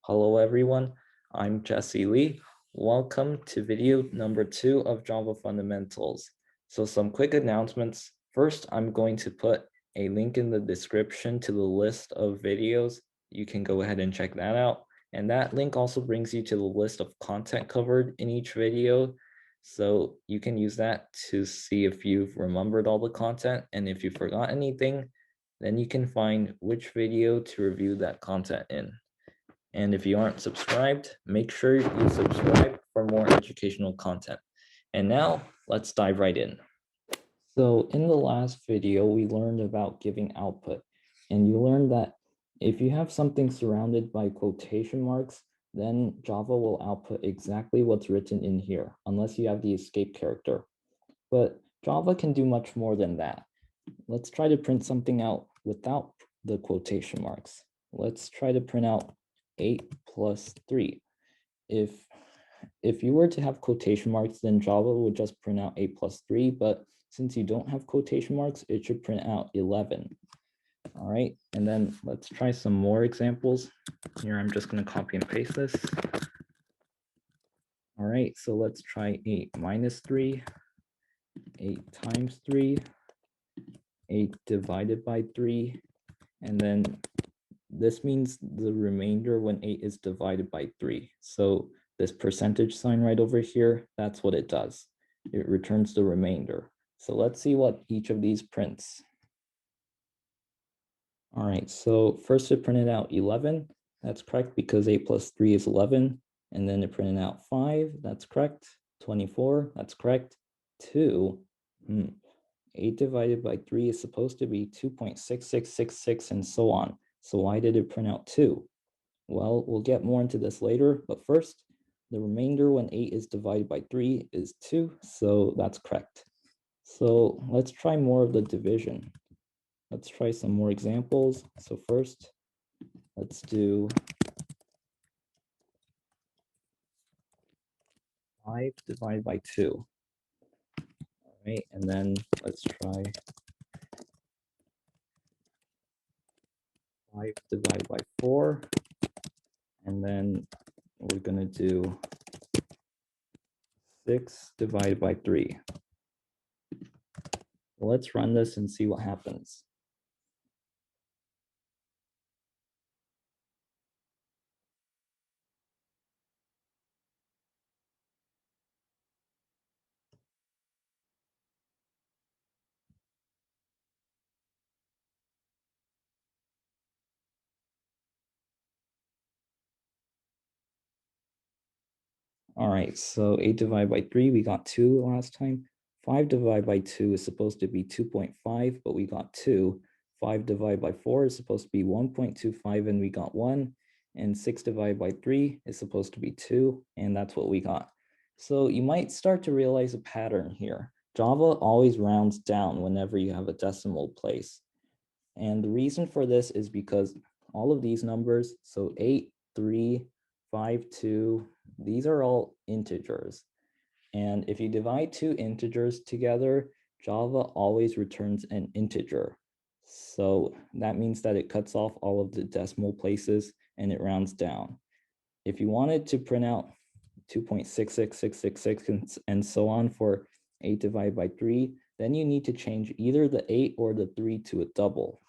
Hello everyone, I'm Jesse Lee. Welcome to video number 2 of Java Fundamentals. So some quick announcements. First, I'm going to put a link in the description to the list of videos. You can go ahead and check that out. And that link also brings you to the list of content covered in each video. So you can use that to see if you've remembered all the content. And if you forgot anything, then you can find which video to review that content in. And if you aren't subscribed, make sure you subscribe for more educational content. And now let's dive right in. So in the last video, we learned about giving output, and you learned that if you have something surrounded by quotation marks, then Java will output exactly what's written in here, unless you have the escape character. But Java can do much more than that. Let's try to print something out without the quotation marks. Let's try to print out 8 plus 3. If you were to have quotation marks, then Java would just print out 8 plus 3, but since you don't have quotation marks, it should print out 11. All right, and then let's try some more examples. Here, I'm just going to copy and paste this. All right, so let's try 8 minus 3, 8 times 3, 8 divided by 3, and then this means the remainder when 8 is divided by 3. So this percentage sign right over here, that's what it does. It returns the remainder. So let's see what each of these prints. All right, so first it printed out 11. That's correct because 8 plus 3 is 11. And then it printed out 5. That's correct. 24. That's correct. 2. 8 divided by 3 is supposed to be 2.6666 and so on. So why did it print out 2? Well, we'll get more into this later, but first, the remainder when 8 is divided by 3 is 2, so that's correct. So let's try more of the division. Let's try some more examples. So first, let's do 5 divided by 2. All right, and then let's try 5 divided by 4. And then we're going to do 6 divided by 3. Let's run this and see what happens. All right, so 8 divided by 3, we got 2 last time. 5 divided by 2 is supposed to be 2.5, but we got 2. 5 divided by 4 is supposed to be 1.25, and we got 1. And 6 divided by 3 is supposed to be 2, and that's what we got. So you might start to realize a pattern here. Java always rounds down whenever you have a decimal place. And the reason for this is because all of these numbers, so 8, 3, 5, 2, these are all integers. And if you divide two integers together, Java always returns an integer. So that means that it cuts off all of the decimal places and it rounds down. If you wanted to print out 2.66666 and so on for 8 divided by 3, then you need to change either the 8 or the 3 to a double.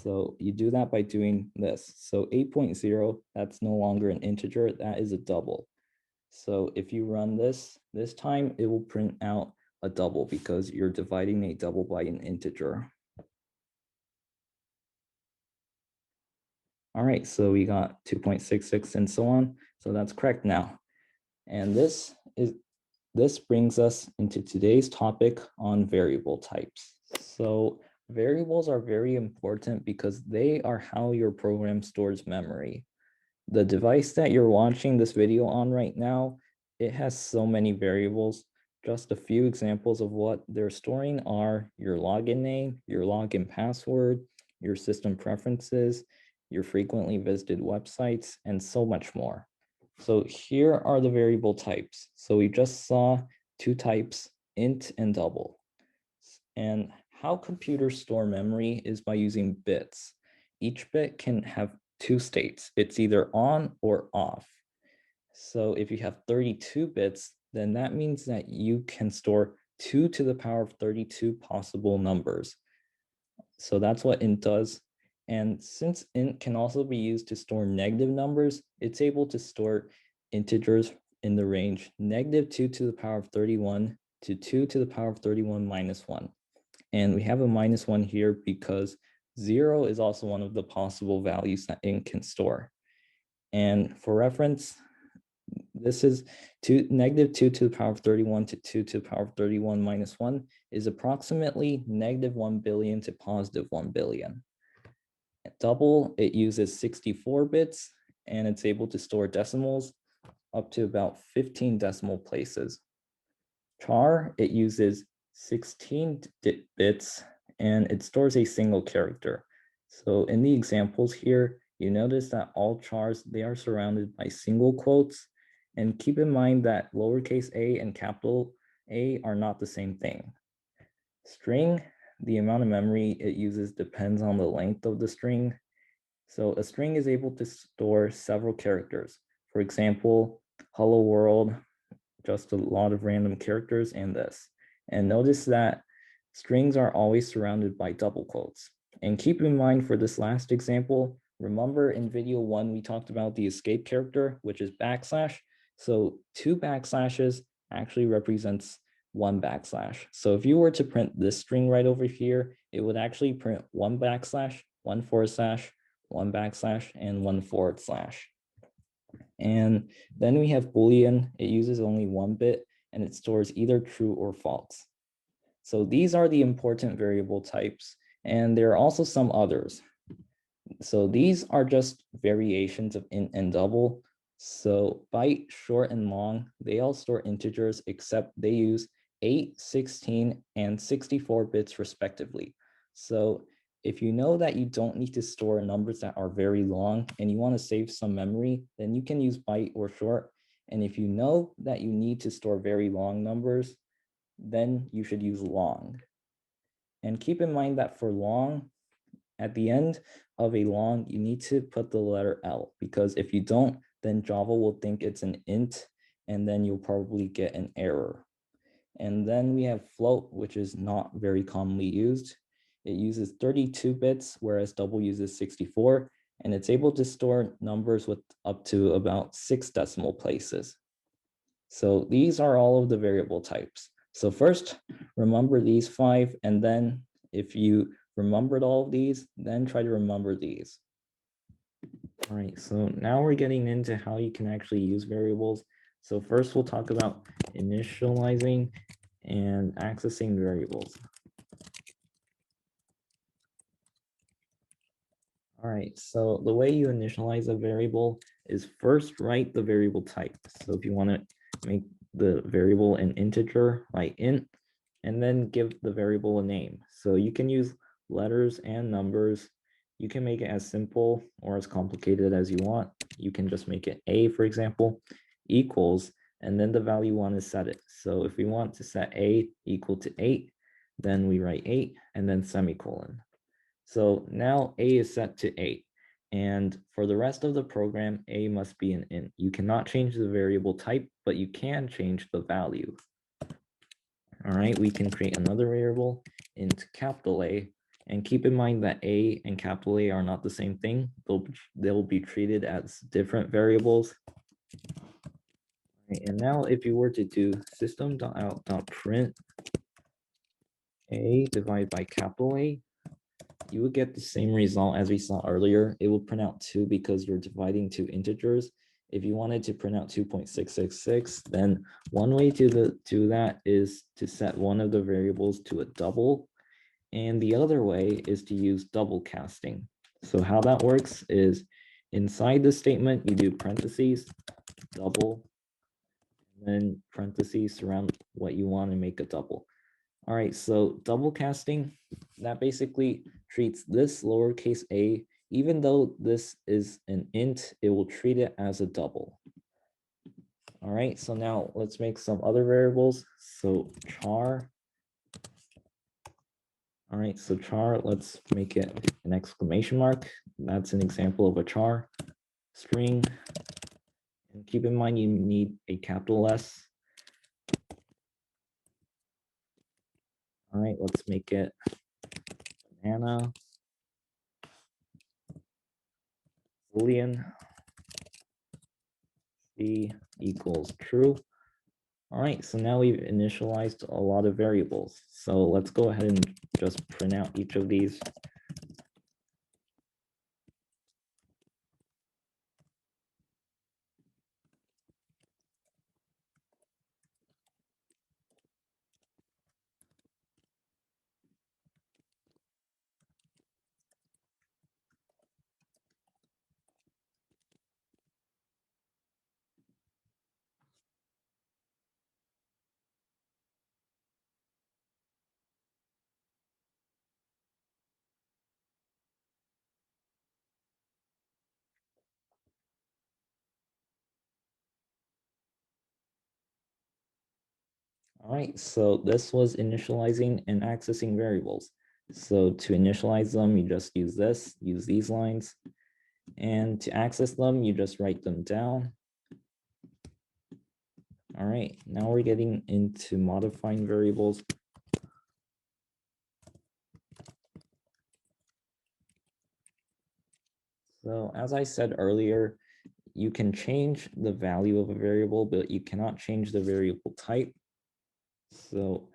So you do that by doing this. So 8.0, that's no longer an integer, that is a double. So if you run this time, it will print out a double because you're dividing a double by an integer. All right, so we got 2.66 and so on. So that's correct now. And this brings us into today's topic on variable types. So variables are very important because they are how your program stores memory. The device that you're watching this video on right now, it has so many variables. Just a few examples of what they're storing are your login name, your login password, your system preferences, your frequently visited websites, and so much more. So here are the variable types. So we just saw two types, int and double. And how computers store memory is by using bits. Each bit can have two states. It's either on or off. So if you have 32 bits, then that means that you can store 2 to the power of 32 possible numbers. So that's what int does. And since int can also be used to store negative numbers, it's able to store integers in the range -2 to the power of 31 to 2 to the power of 31 minus 1. And we have a -1 here because 0 is also one of the possible values that int can store. And for reference, this is -2 to the power of 31 to 2 to the power of 31 minus 1 is approximately -1 billion to +1 billion. Double, it uses 64 bits and it's able to store decimals up to about 15 decimal places. Char, it uses 16 bits and it stores a single character. So in the examples here, you notice that all chars, they are surrounded by single quotes. And keep in mind that lowercase a and capital A are not the same thing. String, the amount of memory it uses depends on the length of the string. So a string is able to store several characters. For example, hello world, just a lot of random characters, and this. And notice that strings are always surrounded by double quotes. And keep in mind for this last example, remember in video 1, we talked about the escape character, which is backslash. So 2 backslashes actually represents 1 backslash. So if you were to print this string right over here, it would actually print 1 backslash, 1 forward slash, 1 backslash, and 1 forward slash. And then we have Boolean. It uses only 1 bit and it stores either true or false. So these are the important variable types, and there are also some others. So these are just variations of int and double. So byte, short, and long, they all store integers except they use 8, 16, and 64 bits respectively. So if you know that you don't need to store numbers that are very long and you want to save some memory, then you can use byte or short. And if you know that you need to store very long numbers, then you should use long. And keep in mind that for long, at the end of a long, you need to put the letter L, because if you don't, then Java will think it's an int, and then you'll probably get an error. And then we have float, which is not very commonly used. It uses 32 bits, whereas double uses 64, and it's able to store numbers with up to about 6 decimal places. So these are all of the variable types. So first, remember these 5, and then if you remembered all of these, then try to remember these. All right, so now we're getting into how you can actually use variables. So first we'll talk about initializing and accessing variables. All right, so the way you initialize a variable is first write the variable type. So if you want to make the variable an integer, write int, and then give the variable a name. So you can use letters and numbers. You can make it as simple or as complicated as you want. You can just make it a, for example, equals, and then the value you want to set it. So if we want to set a equal to 8, then we write 8 and then semicolon. So now a is set to 8. And for the rest of the program, a must be an int. You cannot change the variable type, but you can change the value. All right, we can create another variable int capital A, and keep in mind that A and capital A are not the same thing. They'll be treated as different variables. Right, and now if you were to do system.out.print A divided by capital A, you would get the same result as we saw earlier. It will print out 2 because you're dividing 2 integers. If you wanted to print out 2.666, then one way to do that is to set one of the variables to a double, and the other way is to use double casting. So how that works is inside the statement, you do parentheses, double, and then parentheses surround what you want to make a double. All right, so double casting, that basically treats this lowercase a, even though this is an int, it will treat it as a double. All right, so now let's make some other variables. So char. All right, so char, let's make it an exclamation mark. that's an example of a char string. And keep in mind you need a capital S. All right, let's make it banana Boolean C equals true. All right, so now we've initialized a lot of variables. So let's go ahead and just print out each of these. All right, so this was initializing and accessing variables. So to initialize them, you just use these lines. And to access them, you just write them down. All right, now we're getting into modifying variables. So as I said earlier, you can change the value of a variable, but you cannot change the variable type. So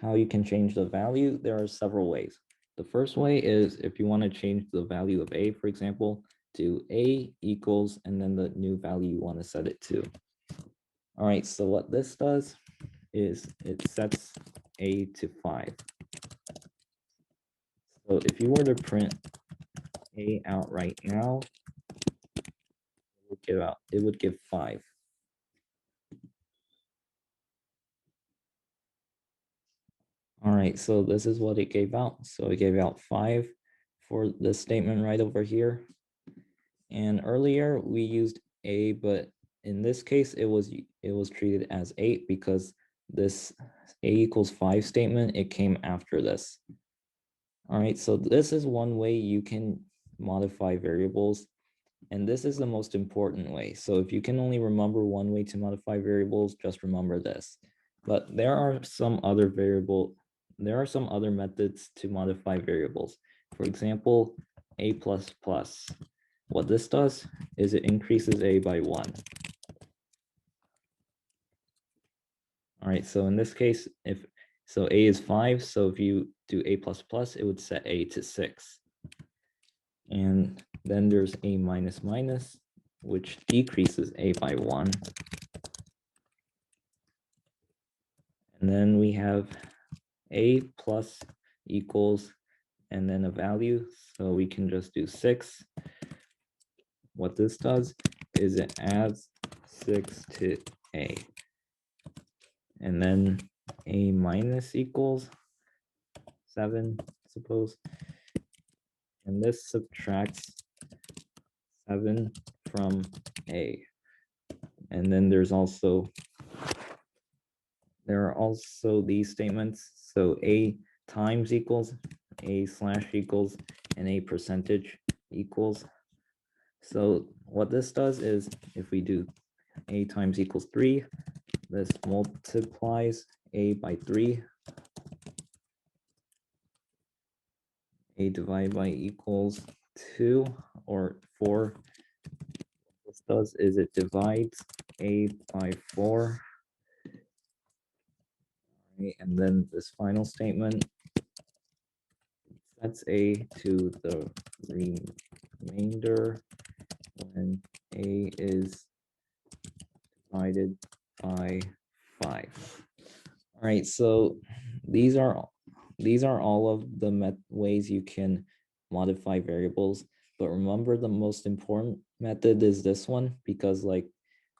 how you can change the value, there are several ways. The first way is if you want to change the value of a, for example, to a equals, and then the new value you want to set it to. All right, so what this does is it sets a to 5. So if you were to print a out right now, it would give 5. All right, so this is what it gave out. So it gave out 5 for this statement right over here. And earlier we used a, but in this case it was treated as 8 because this a equals 5 statement, it came after this. All right, so this is one way you can modify variables. And this is the most important way. So if you can only remember one way to modify variables, just remember this. But there are some other methods to modify variables. For example, a++. What this does is it increases a by 1. All right, so in this case, so a is 5, so if you do a++, it would set a to 6. And then there's a minus minus, which decreases a by 1. And then we have a plus equals, and then a value. So we can just do 6. What this does is it adds 6 to a. And then a minus equals 7, suppose. And this subtracts 7 from a. And then there are also these statements. So a times equals, a slash equals, and a percentage equals. So what this does is if we do a times equals 3, this multiplies a by 3. A divided by equals 2 or 4. What this does is it divides a by 4. Right, and then this final statement sets a to the remainder when a is divided by 5. All right, so these are all of the ways you can modify variables, but remember the most important method is this one, because like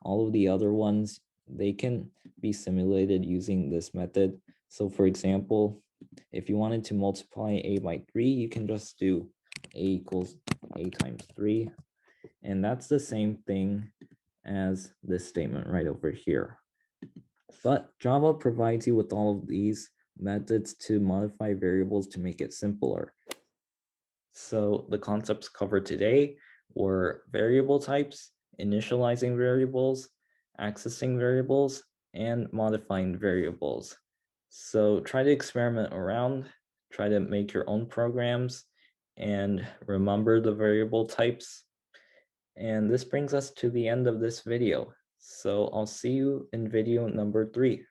all of the other ones, they can be simulated using this method. So for example, if you wanted to multiply a by 3, you can just do a equals a times 3, and that's the same thing as this statement right over here. But Java provides you with all of these methods to modify variables to make it simpler. So the concepts covered today were variable types, initializing variables, accessing variables, and modifying variables. So try to experiment around, try to make your own programs, and remember the variable types. And this brings us to the end of this video. So I'll see you in video number 3.